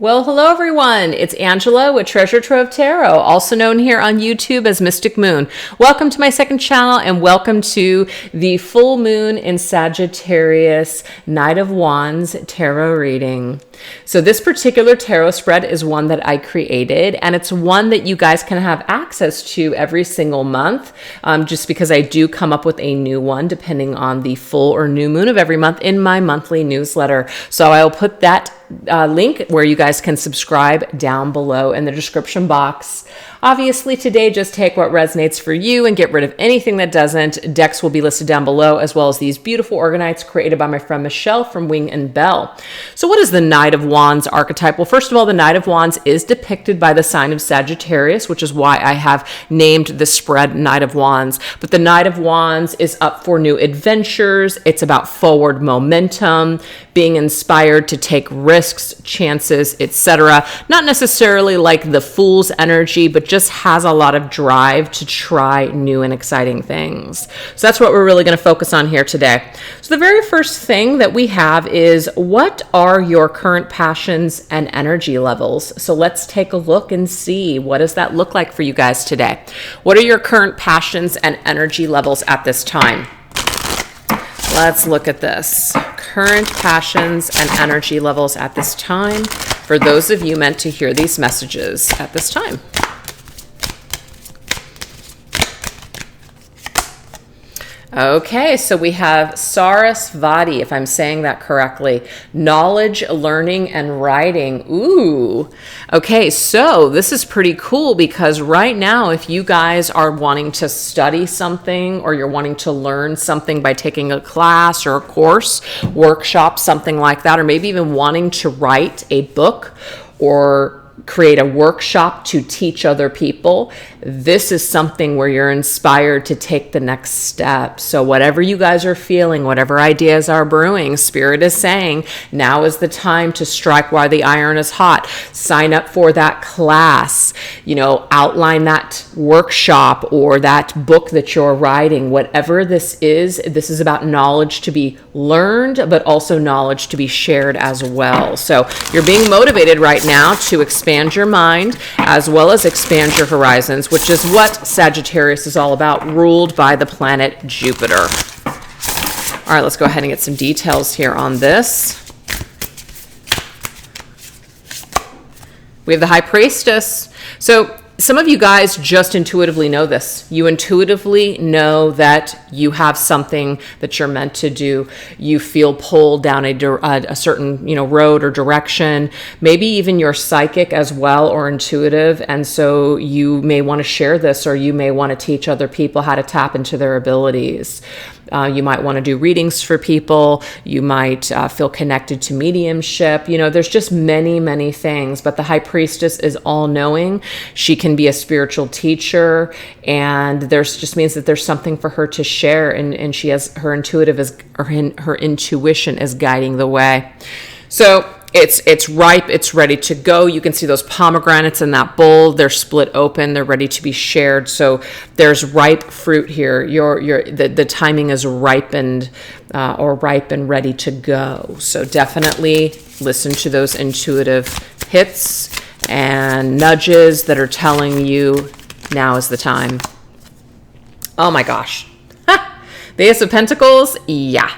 Well, hello everyone. It's Angela with Treasure Trove Tarot, also known here on YouTube as Mystic Moon. Welcome to my second channel and welcome to the full moon in Sagittarius Knight of Wands tarot reading. So this particular tarot spread is one that I created, and it's one that you guys can have access to every single month, just because I do come up with a new one depending on the full or new moon of every month in my monthly newsletter. So I'll put that link where you guys can subscribe down below in the description box. Obviously today, just take what resonates for you and get rid of anything that doesn't. Decks will be listed down below, as well as these beautiful organites created by my friend Michelle from Wing and Bell. So what is the Knight of Wands archetype? Well, first of all, the Knight of Wands is depicted by the sign of Sagittarius, which is why I have named the spread Knight of Wands. But the Knight of Wands is up for new adventures. It's about forward momentum, being inspired to take risks, chances, etc. Not necessarily like the Fool's energy, but just has a lot of drive to try new and exciting things. So that's what we're really going to focus on here today. So the very first thing that we have is, what are your current passions and energy levels? So let's take a look and see, what does that look like for you guys today? What are your current passions and energy levels at this time? Let's look at this. Current passions and energy levels at this time for those of you meant to hear these messages at this time. Okay, so we have Sarasvati, if I'm saying that correctly. Knowledge, learning, and writing. Ooh. Okay, so this is pretty cool because right now, if you guys are wanting to study something or you're wanting to learn something by taking a class or a course, workshop, something like that, or maybe even wanting to write a book or create a workshop to teach other people, this is something where you're inspired to take the next step. So whatever you guys are feeling, whatever ideas are brewing, Spirit is saying now is the time to strike while the iron is hot. Sign up for that class, outline that workshop or that book that you're writing. Whatever this is about knowledge to be learned, but also knowledge to be shared as well. So you're being motivated right now to expand your mind as well as expand your horizons, which is what Sagittarius is all about, ruled by the planet Jupiter. All right, let's go ahead and get some details here on this. We have the High Priestess. So some of you guys just intuitively know this. You intuitively know that you have something that you're meant to do. You feel pulled down a certain, road or direction. Maybe even you're psychic as well or intuitive. And so you may want to share this, or you may want to teach other people how to tap into their abilities. You might want to do readings for people. You might feel connected to mediumship. There's just many, many things. But the High Priestess is all-knowing. She can be a spiritual teacher, and there's just means that there's something for her to share, and she has her intuition is guiding the way. So it's ripe, it's ready to go. You can see those pomegranates in that bowl. They're split open, they're ready to be shared. So there's ripe fruit here. The timing is ripened or ripe and ready to go. So definitely listen to those intuitive hits and nudges that are telling you now is the time. Oh my gosh. The Ace of Pentacles, yeah.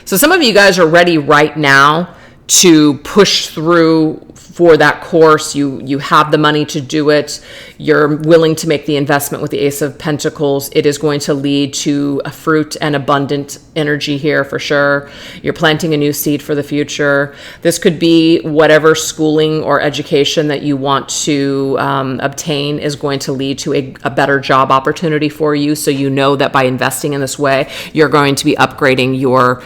So some of you guys are ready right now to push through for that course. You have the money to do it. You're willing to make the investment with the Ace of Pentacles. It is going to lead to a fruit and abundant energy here for sure. You're planting a new seed for the future. This could be whatever schooling or education that you want to obtain is going to lead to a better job opportunity for you. So you know that by investing in this way, you're going to be upgrading your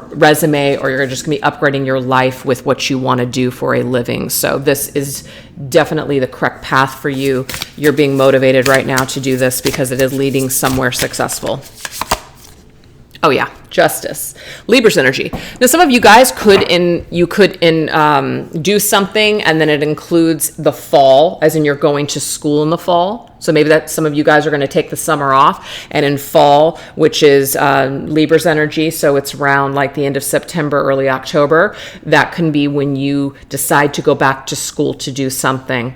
resume, or you're just going to be upgrading your life with what you want to do for a living. So this is definitely the correct path for you. You're being motivated right now to do this because it is leading somewhere successful. Oh yeah, Justice. Libra's energy. Now, some of you guys could do something, and then it includes the fall, as in you're going to school in the fall. So maybe that some of you guys are going to take the summer off, and in fall, which is Libra's energy, so it's around like the end of September, early October, that can be when you decide to go back to school to do something.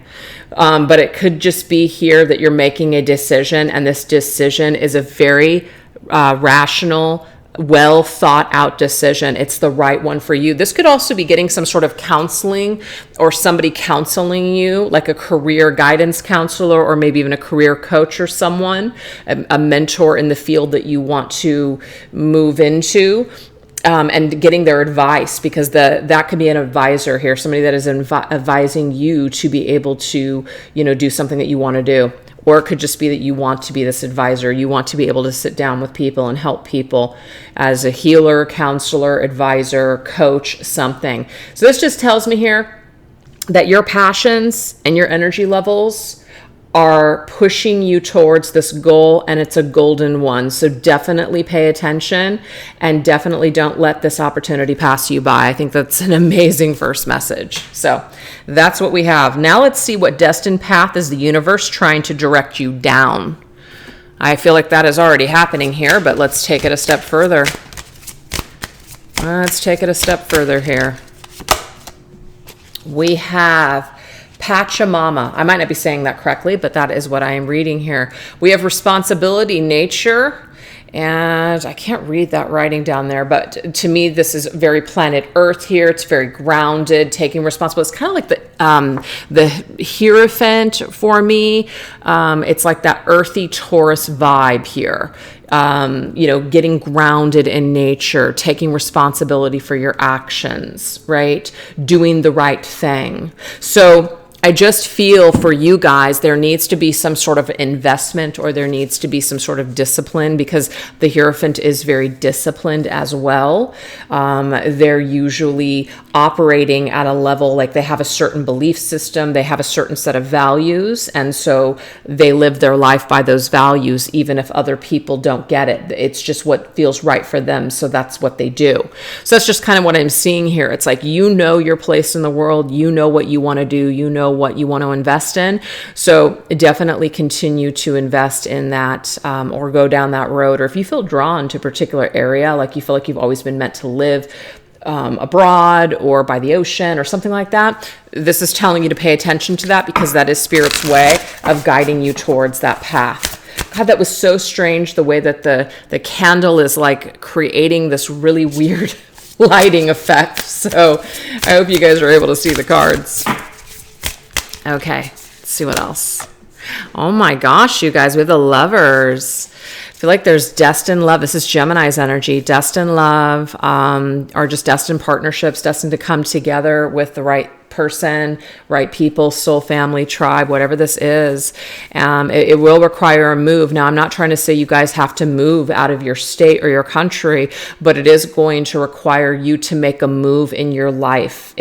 But it could just be here that you're making a decision, and this decision is a very rational, well thought out decision. It's the right one for you. This could also be getting some sort of counseling, or somebody counseling you, like a career guidance counselor, or maybe even a career coach, or someone, a mentor in the field that you want to move into. And getting their advice, because that could be an advisor here, somebody that is advising you to be able to, do something that you want to do. Or it could just be that you want to be this advisor. You want to be able to sit down with people and help people as a healer, counselor, advisor, coach, something. So this just tells me here that your passions and your energy levels are pushing you towards this goal, and it's a golden one. So definitely pay attention, and definitely don't let this opportunity pass you by. I think that's an amazing first message. So that's what we have. Now let's see what destined path is the universe trying to direct you down. I feel like that is already happening here, but let's take it a step further. Let's take it a step further here. We have Pachamama. I might not be saying that correctly, but that is what I am reading here. We have responsibility, nature, and I can't read that writing down there, but to me, this is very planet Earth here. It's very grounded, taking responsibility. It's kind of like the Hierophant for me. It's like that earthy Taurus vibe here. Getting grounded in nature, taking responsibility for your actions, right? Doing the right thing. So I just feel for you guys, there needs to be some sort of investment, or there needs to be some sort of discipline, because the Hierophant is very disciplined as well. They're usually operating at a level, like they have a certain belief system, they have a certain set of values, and so they live their life by those values, even if other people don't get it. It's just what feels right for them, so that's what they do. So that's just kind of what I'm seeing here. It's like, your place in the world, what you want to do, what you want to invest in. So definitely continue to invest in that, or go down that road. Or if you feel drawn to a particular area, like you feel like you've always been meant to live abroad or by the ocean or something like that, this is telling you to pay attention to that, because that is Spirit's way of guiding you towards that path. God, that was so strange, the way that the candle is like creating this really weird lighting effect. So I hope you guys are able to see the cards. Okay, let's see what else. Oh my gosh, you guys, we have the Lovers. I feel like there's destined love. This is Gemini's energy. Destined love, or just destined partnerships, destined to come together with the right person, right people, soul family, tribe, whatever this is. It will require a move. Now, I'm not trying to say you guys have to move out of your state or your country, but it is going to require you to make a move in your life.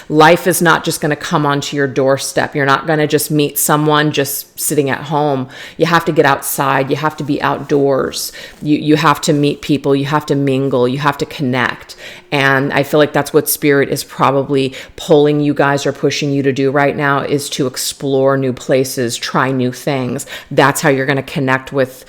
Life is not just going to come onto your doorstep. You're not going to just meet someone just sitting at home. You have to get outside. You have to be outdoors. You have to meet people. You have to mingle. You have to connect. And I feel like that's what Spirit is probably pulling you guys or pushing you to do right now, is to explore new places, try new things. That's how you're going to connect with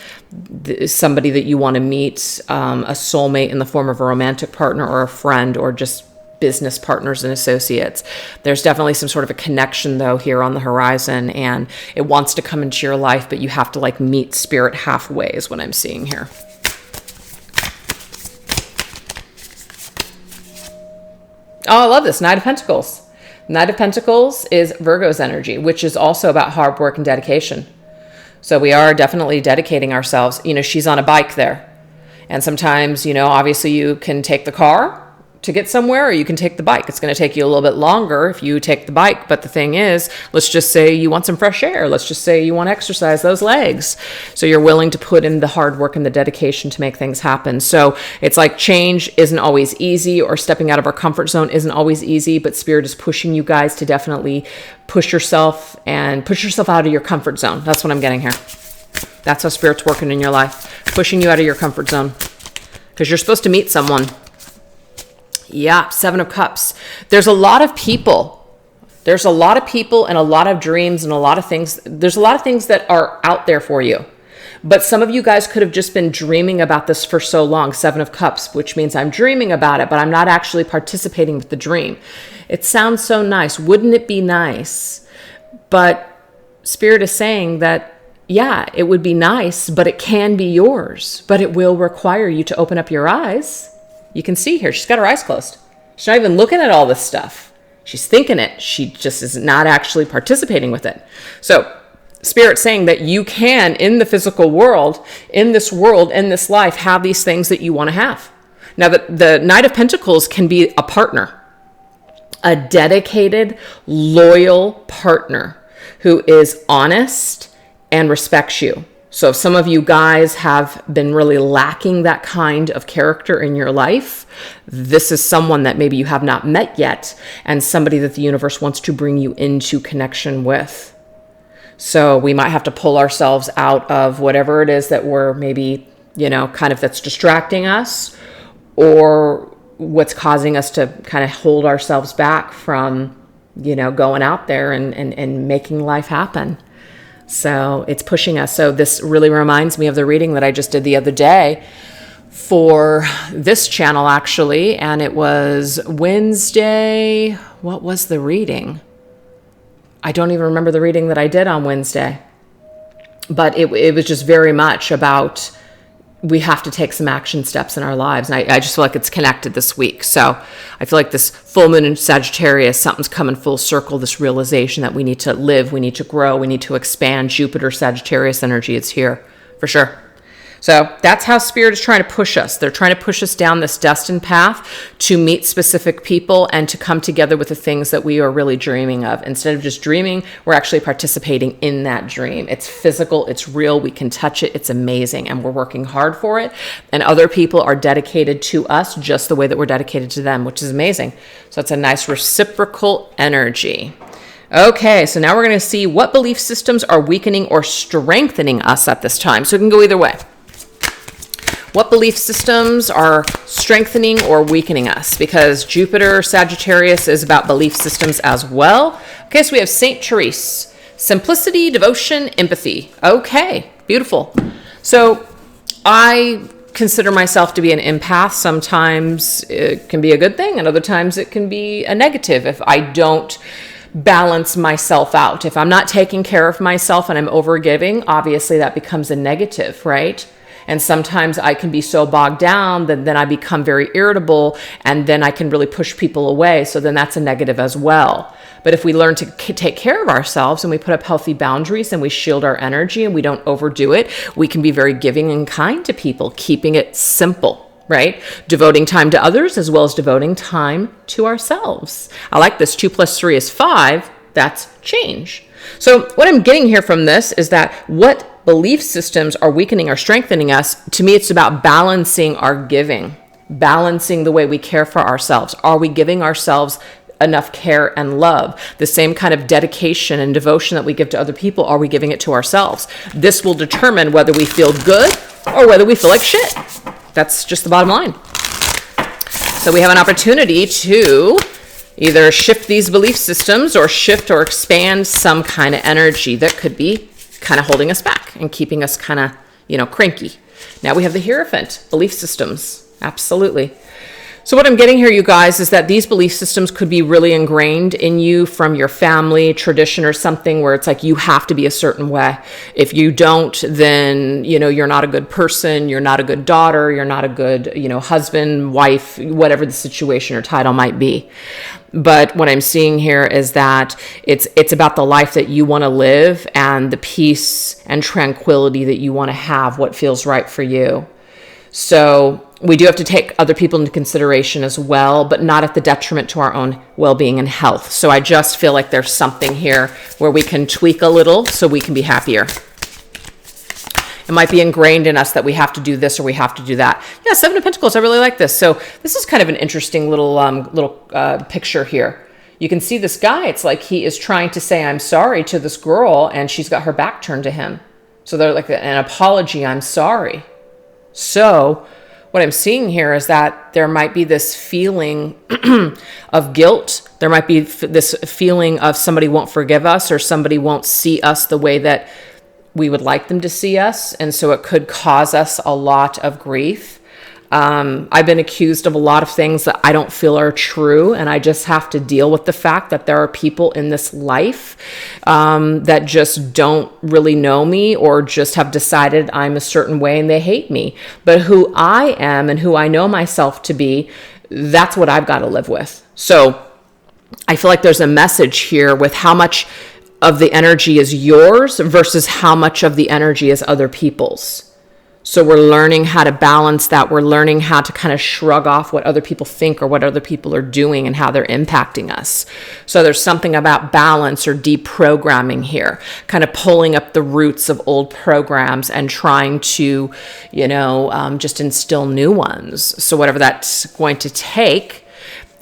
somebody that you want to meet, a soulmate in the form of a romantic partner or a friend, or just business partners and associates. There's definitely some sort of a connection though here on the horizon, and it wants to come into your life, but you have to like meet Spirit halfway is what I'm seeing here. Oh, I love this. Knight of Pentacles. Knight of Pentacles is Virgo's energy, which is also about hard work and dedication. So we are definitely dedicating ourselves. She's on a bike there. And sometimes, obviously you can take the car to get somewhere, or you can take the bike. It's going to take you a little bit longer if you take the bike. But the thing is, let's just say you want some fresh air. Let's just say you want to exercise those legs. So you're willing to put in the hard work and the dedication to make things happen. So it's like change isn't always easy, or stepping out of our comfort zone isn't always easy, but Spirit is pushing you guys to definitely push yourself out of your comfort zone. That's what I'm getting here. That's how Spirit's working in your life, pushing you out of your comfort zone. because you're supposed to meet someone. Yeah, Seven of Cups. There's a lot of people. There's a lot of people and a lot of dreams and a lot of things. There's a lot of things that are out there for you. But some of you guys could have just been dreaming about this for so long. Seven of Cups, which means I'm dreaming about it, but I'm not actually participating with the dream. It sounds so nice. Wouldn't it be nice? But Spirit is saying that, yeah, it would be nice, but it can be yours. But it will require you to open up your eyes. You can see here, she's got her eyes closed. She's not even looking at all this stuff. She's thinking it. She just is not actually participating with it. So Spirit's saying that you can, in the physical world, in this life, have these things that you want to have. Now, the Knight of Pentacles can be a partner, a dedicated, loyal partner who is honest and respects you. So if some of you guys have been really lacking that kind of character in your life, this is someone that maybe you have not met yet, and somebody that the universe wants to bring you into connection with. So we might have to pull ourselves out of whatever it is that we're maybe, kind of that's distracting us, or what's causing us to kind of hold ourselves back from, going out there and making life happen. So it's pushing us. So this really reminds me of the reading that I just did the other day for this channel, actually. And it was Wednesday. What was the reading? I don't even remember the reading that I did on Wednesday, but it was just very much about we have to take some action steps in our lives. And I just feel like it's connected this week. So I feel like this full moon in Sagittarius, something's coming full circle, this realization that we need to live, we need to grow, we need to expand. Jupiter, Sagittarius energy, it's here for sure. So that's how Spirit is trying to push us. They're trying to push us down this destined path to meet specific people and to come together with the things that we are really dreaming of. Instead of just dreaming, we're actually participating in that dream. It's physical, it's real, we can touch it, it's amazing, and we're working hard for it. And other people are dedicated to us just the way that we're dedicated to them, which is amazing. So it's a nice reciprocal energy. Okay, so now we're going to see what belief systems are weakening or strengthening us at this time. So it can go either way. What belief systems are strengthening or weakening us? Because Jupiter, Sagittarius is about belief systems as well. Okay, so we have Saint Therese. Simplicity, devotion, empathy. Okay, beautiful. So I consider myself to be an empath. Sometimes it can be a good thing, and other times it can be a negative if I don't balance myself out. If I'm not taking care of myself and I'm overgiving, obviously that becomes a negative, right? And sometimes I can be so bogged down that then I become very irritable, and then I can really push people away. So then that's a negative as well. But if we learn to take care of ourselves and we put up healthy boundaries and we shield our energy and we don't overdo it, we can be very giving and kind to people, keeping it simple, right? Devoting time to others as well as devoting time to ourselves. I like this. 2 + 3 is 5. That's change. So what I'm getting here from this is that what belief systems are weakening or strengthening us, to me, it's about balancing our giving, balancing the way we care for ourselves. Are we giving ourselves enough care and love? The same kind of dedication and devotion that we give to other people, are we giving it to ourselves? This will determine whether we feel good or whether we feel like shit. That's just the bottom line. So we have an opportunity to either shift these belief systems or shift or expand some kind of energy that could be kind of holding us back and keeping us kind of, cranky. Now we have the Hierophant, belief systems. Absolutely. So what I'm getting here, you guys, is that these belief systems could be really ingrained in you from your family, tradition, or something where it's like you have to be a certain way. If you don't, then, you're not a good person, you're not a good daughter, you're not a good, husband, wife, whatever the situation or title might be. But what I'm seeing here is that it's about the life that you want to live and the peace and tranquility that you want to have, what feels right for you. So we do have to take other people into consideration as well, but not at the detriment to our own well-being and health. So I just feel like there's something here where we can tweak a little so we can be happier. It might be ingrained in us that we have to do this or we have to do that. Yeah, 7 of Pentacles. I really like this. So this is kind of an interesting little picture here. You can see this guy. It's like he is trying to say I'm sorry to this girl, and she's got her back turned to him. So they're like an apology. I'm sorry. So what I'm seeing here is that there might be this feeling of guilt. There might be this feeling of somebody won't forgive us, or somebody won't see us the way that we would like them to see us. And so it could cause us a lot of grief. I've been accused of a lot of things that I don't feel are true, and I just have to deal with the fact that there are people in this life that just don't really know me, or just have decided I'm a certain way and they hate me. But who I am and who I know myself to be, that's what I've got to live with. So I feel like there's a message here with how much of the energy is yours versus how much of the energy is other people's. So we're learning how to balance that. We're learning how to kind of shrug off what other people think or what other people are doing and how they're impacting us. So there's something about balance or deprogramming here, kind of pulling up the roots of old programs and trying to, just instill new ones. So whatever that's going to take,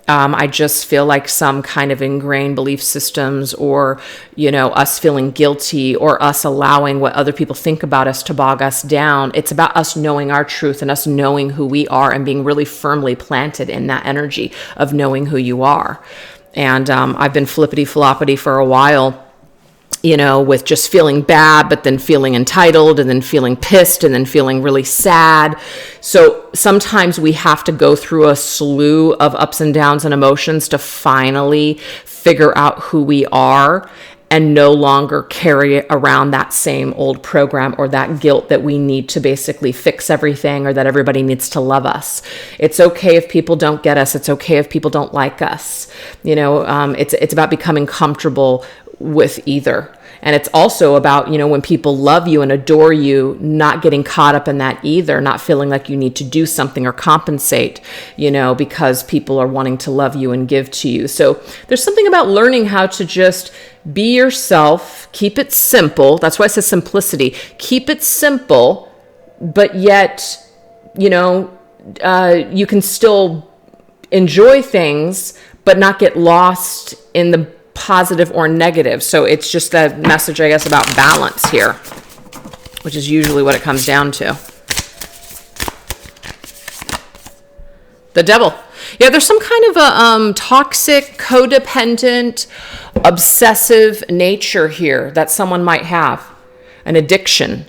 I just feel like some kind of ingrained belief systems, or, us feeling guilty, or us allowing what other people think about us to bog us down. It's about us knowing our truth and us knowing who we are and being really firmly planted in that energy of knowing who you are. And I've been flippity floppity for a while, with just feeling bad, but then feeling entitled, and then feeling pissed, and then feeling really sad. So sometimes we have to go through a slew of ups and downs and emotions to finally figure out who we are, and no longer carry around that same old program or that guilt that we need to basically fix everything, or that everybody needs to love us. It's okay if people don't get us. It's okay if people don't like us. It's about becoming comfortable with either. And it's also about, when people love you and adore you, not getting caught up in that either, not feeling like you need to do something or compensate, because people are wanting to love you and give to you. So there's something about learning how to just be yourself, keep it simple. That's why I say simplicity. Keep it simple, but yet, you can still enjoy things, but not get lost in the positive or negative. So it's just a message, I guess, about balance here, which is usually what it comes down to. The devil. Yeah, there's some kind of a toxic, codependent, obsessive nature here that someone might have, an addiction.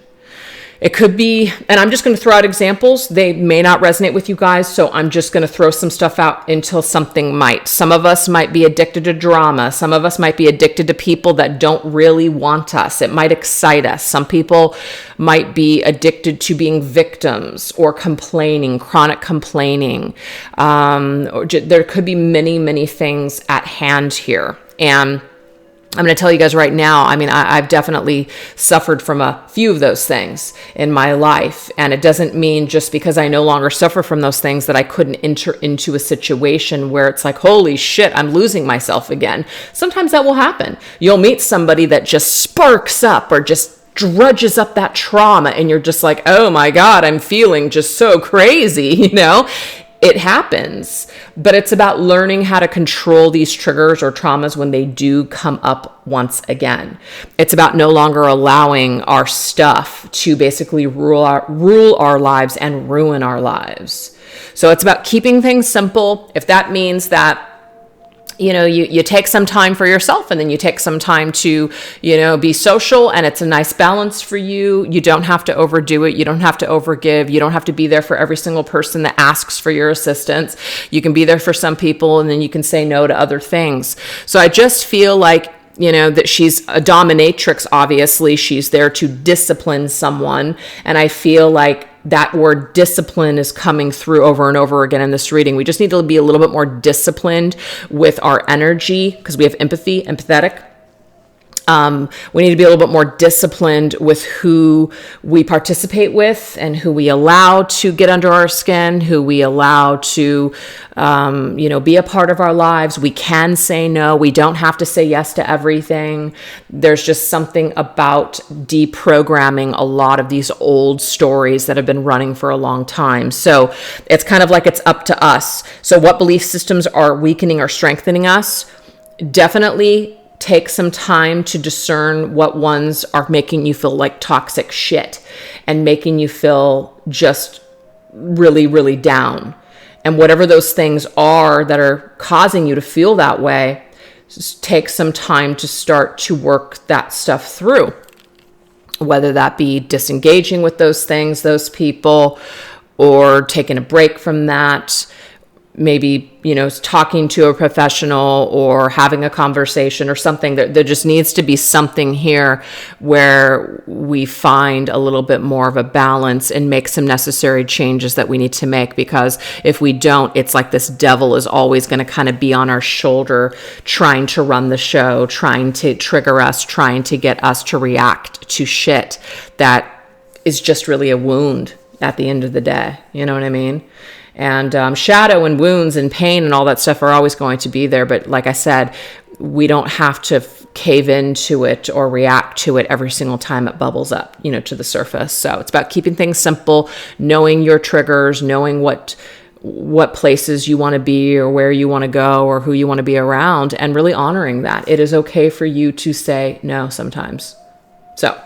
It could be, and I'm just going to throw out examples. They may not resonate with you guys, so I'm just going to throw some stuff out until something might. Some of us might be addicted to drama. Some of us might be addicted to people that don't really want us. It might excite us. Some people might be addicted to being victims or complaining, chronic complaining. There could be many, many things at hand here. And I'm going to tell you guys right now, I've definitely suffered from a few of those things in my life. And it doesn't mean just because I no longer suffer from those things that I couldn't enter into a situation where it's like, holy shit, I'm losing myself again. Sometimes that will happen. You'll meet somebody that just sparks up or just drudges up that trauma, and you're just like, oh my God, I'm feeling just so crazy, It happens, but it's about learning how to control these triggers or traumas when they do come up once again. It's about no longer allowing our stuff to basically rule our lives and ruin our lives. So it's about keeping things simple. If that means that you take some time for yourself, and then you take some time to, be social, and it's a nice balance for you. You don't have to overdo it. You don't have to overgive. You don't have to be there for every single person that asks for your assistance. You can be there for some people, and then you can say no to other things. So I just feel like, that she's a dominatrix. Obviously, she's there to discipline someone. And I feel like that word discipline is coming through over and over again in this reading. We just need to be a little bit more disciplined with our energy, because we have empathy, empathetic. We need to be a little bit more disciplined with who we participate with and who we allow to get under our skin, who we allow to, be a part of our lives. We can say no. We don't have to say yes to everything. There's just something about deprogramming a lot of these old stories that have been running for a long time. So it's kind of like it's up to us. So what belief systems are weakening or strengthening us? Definitely take some time to discern what ones are making you feel like toxic shit and making you feel just really, really down. And whatever those things are that are causing you to feel that way, just take some time to start to work that stuff through. Whether that be disengaging with those things, those people, or taking a break from that, maybe, talking to a professional or having a conversation or something. There just needs to be something here where we find a little bit more of a balance and make some necessary changes that we need to make, because if we don't, it's like this devil is always going to kind of be on our shoulder, trying to run the show, trying to trigger us, trying to get us to react to shit that is just really a wound at the end of the day. You know what I mean? And shadow and wounds and pain and all that stuff are always going to be there. But like I said, we don't have to cave into it or react to it every single time it bubbles up, to the surface. So it's about keeping things simple, knowing your triggers, knowing what places you want to be or where you want to go or who you want to be around, and really honoring that. It is okay for you to say no sometimes. So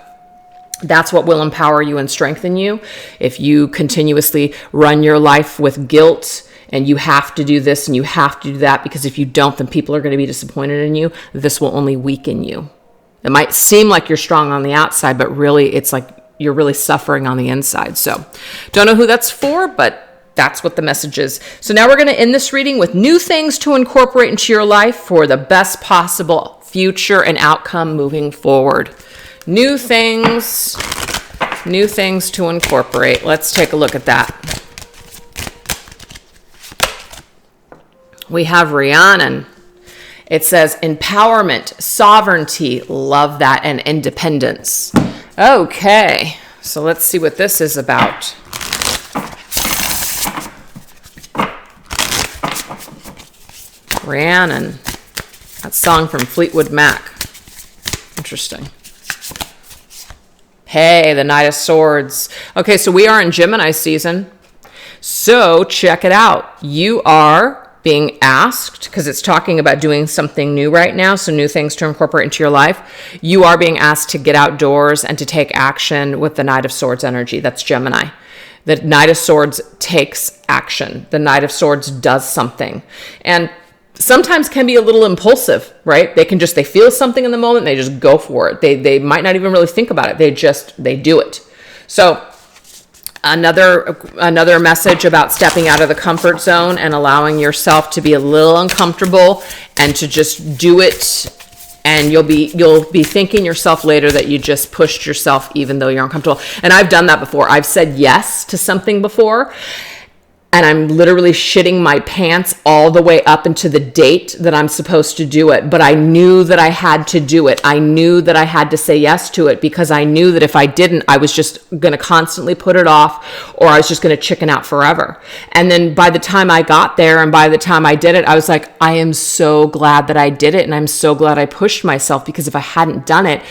that's what will empower you and strengthen you. If you continuously run your life with guilt and you have to do this and you have to do that, because if you don't, then people are going to be disappointed in you, this will only weaken you. It might seem like you're strong on the outside, but really it's like you're really suffering on the inside. So don't know who that's for, but that's what the message is. So now we're going to end this reading with new things to incorporate into your life for the best possible future and outcome moving forward. New things to incorporate. Let's take a look at that. We have Rhiannon. It says empowerment, sovereignty, love that, and independence. Okay, so let's see what this is about. Rhiannon, that song from Fleetwood Mac. Interesting. Hey, the Knight of Swords. Okay, so we are in Gemini season. So check it out. You are being asked, because it's talking about doing something new right now, so new things to incorporate into your life. You are being asked to get outdoors and to take action with the Knight of Swords energy. That's Gemini. The Knight of Swords takes action. The Knight of Swords does something. And sometimes can be a little impulsive, right? They feel something in the moment, they just go for it. They might not even really think about it. They do it. So another message about stepping out of the comfort zone and allowing yourself to be a little uncomfortable and to just do it. And you'll be thanking yourself later that you just pushed yourself even though you're uncomfortable. And I've done that before. I've said yes to something before, and I'm literally shitting my pants all the way up into the date that I'm supposed to do it. But I knew that I had to do it. I knew that I had to say yes to it, because I knew that if I didn't, I was just going to constantly put it off, or I was just going to chicken out forever. And then by the time I got there and by the time I did it, I was like, I am so glad that I did it. And I'm so glad I pushed myself, because if I hadn't done it,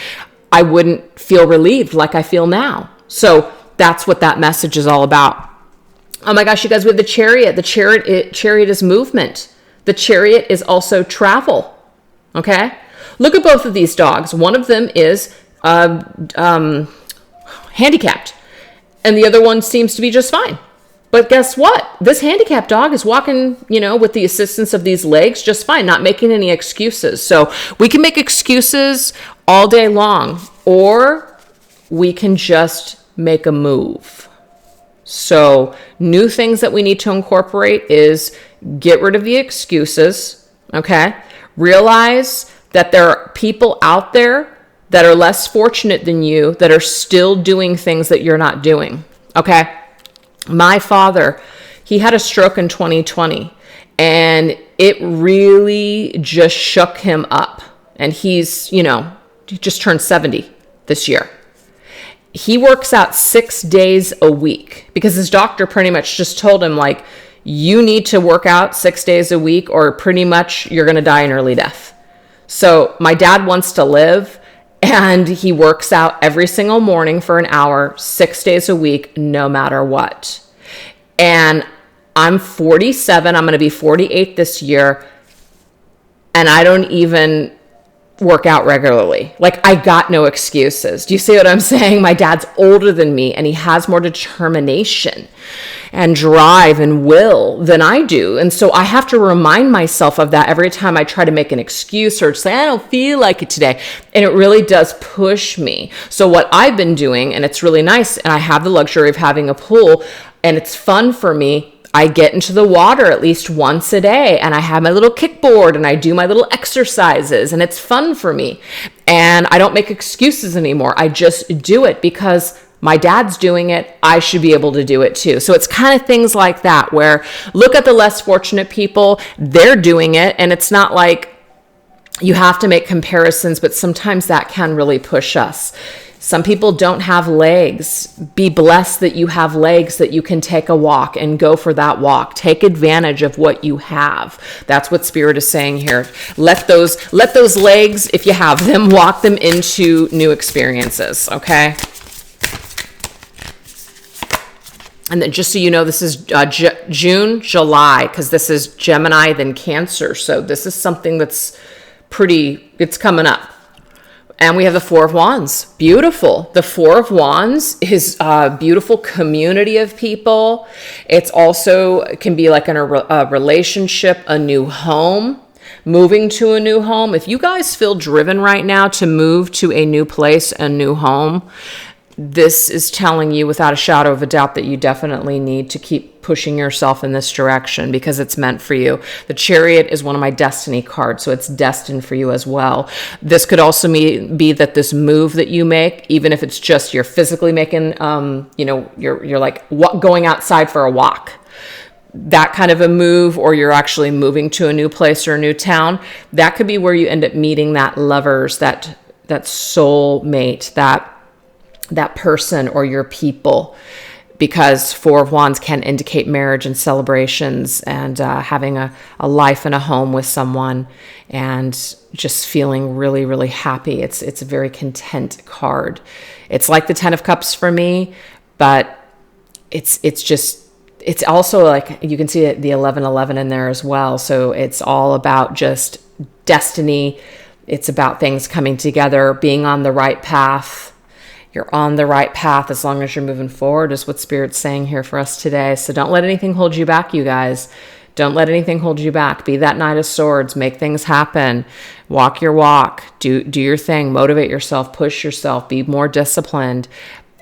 I wouldn't feel relieved like I feel now. So that's what that message is all about. Oh my gosh, you guys, we have the Chariot. The Chariot is movement. The Chariot is also travel. Okay? Look at both of these dogs. One of them is handicapped, and the other one seems to be just fine. But guess what? This handicapped dog is walking, with the assistance of these legs just fine, not making any excuses. So we can make excuses all day long, or we can just make a move. So new things that we need to incorporate is get rid of the excuses, okay? Realize that there are people out there that are less fortunate than you that are still doing things that you're not doing, okay? My father, he had a stroke in 2020, and it really just shook him up. And he's, he just turned 70 this year. He works out 6 days a week because his doctor pretty much just told him, like, you need to work out 6 days a week or pretty much you're going to die an early death. So my dad wants to live, and he works out every single morning for an hour, 6 days a week, no matter what. And I'm 47. I'm going to be 48 this year. And I don't even work out regularly. Like, I got no excuses. Do you see what I'm saying? My dad's older than me, and he has more determination and drive and will than I do. And so I have to remind myself of that every time I try to make an excuse or say, I don't feel like it today. And it really does push me. So what I've been doing, and it's really nice, and I have the luxury of having a pool, and it's fun for me. I get into the water at least once a day, and I have my little kickboard and I do my little exercises, and it's fun for me. And I don't make excuses anymore. I just do it because my dad's doing it. I should be able to do it too. So it's kind of things like that where look at the less fortunate people, they're doing it. And it's not like you have to make comparisons, but sometimes that can really push us. Some people don't have legs. Be blessed that you have legs, that you can take a walk and go for that walk. Take advantage of what you have. That's what Spirit is saying here. Let those legs, if you have them, walk them into new experiences, okay? And then just so you know, this is June, July, because this is Gemini, then Cancer. So this is something that's it's coming up. And we have the Four of Wands. Beautiful. The Four of Wands is a beautiful community of people. It's also can be like in a relationship, a new home, moving to a new home. If you guys feel driven right now to move to a new place, a new home, this is telling you without a shadow of a doubt that you definitely need to keep pushing yourself in this direction because it's meant for you. The Chariot is one of my destiny cards, so it's destined for you as well. This could also be that this move that you make, even if it's just you're physically making, you're like going outside for a walk, that kind of a move, or you're actually moving to a new place or a new town, that could be where you end up meeting that lovers, that soul mate, that person or your people, because Four of Wands can indicate marriage and celebrations and having a life and a home with someone and just feeling really, really happy. It's a very content card. It's like the 10 of Cups for me, but it's also like, you can see the 1111 in there as well. So it's all about just destiny. It's about things coming together, being on the right path. You're on the right path as long as you're moving forward is what Spirit's saying here for us today. So don't let anything hold you back, you guys. Don't let anything hold you back. Be that Knight of Swords. Make things happen. Walk your walk. Do your thing. Motivate yourself. Push yourself. Be more disciplined.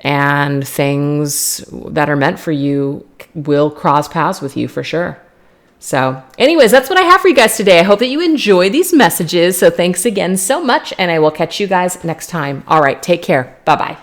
And things that are meant for you will cross paths with you for sure. So anyways, that's what I have for you guys today. I hope that you enjoy these messages. So thanks again so much, and I will catch you guys next time. All right, take care. Bye-bye.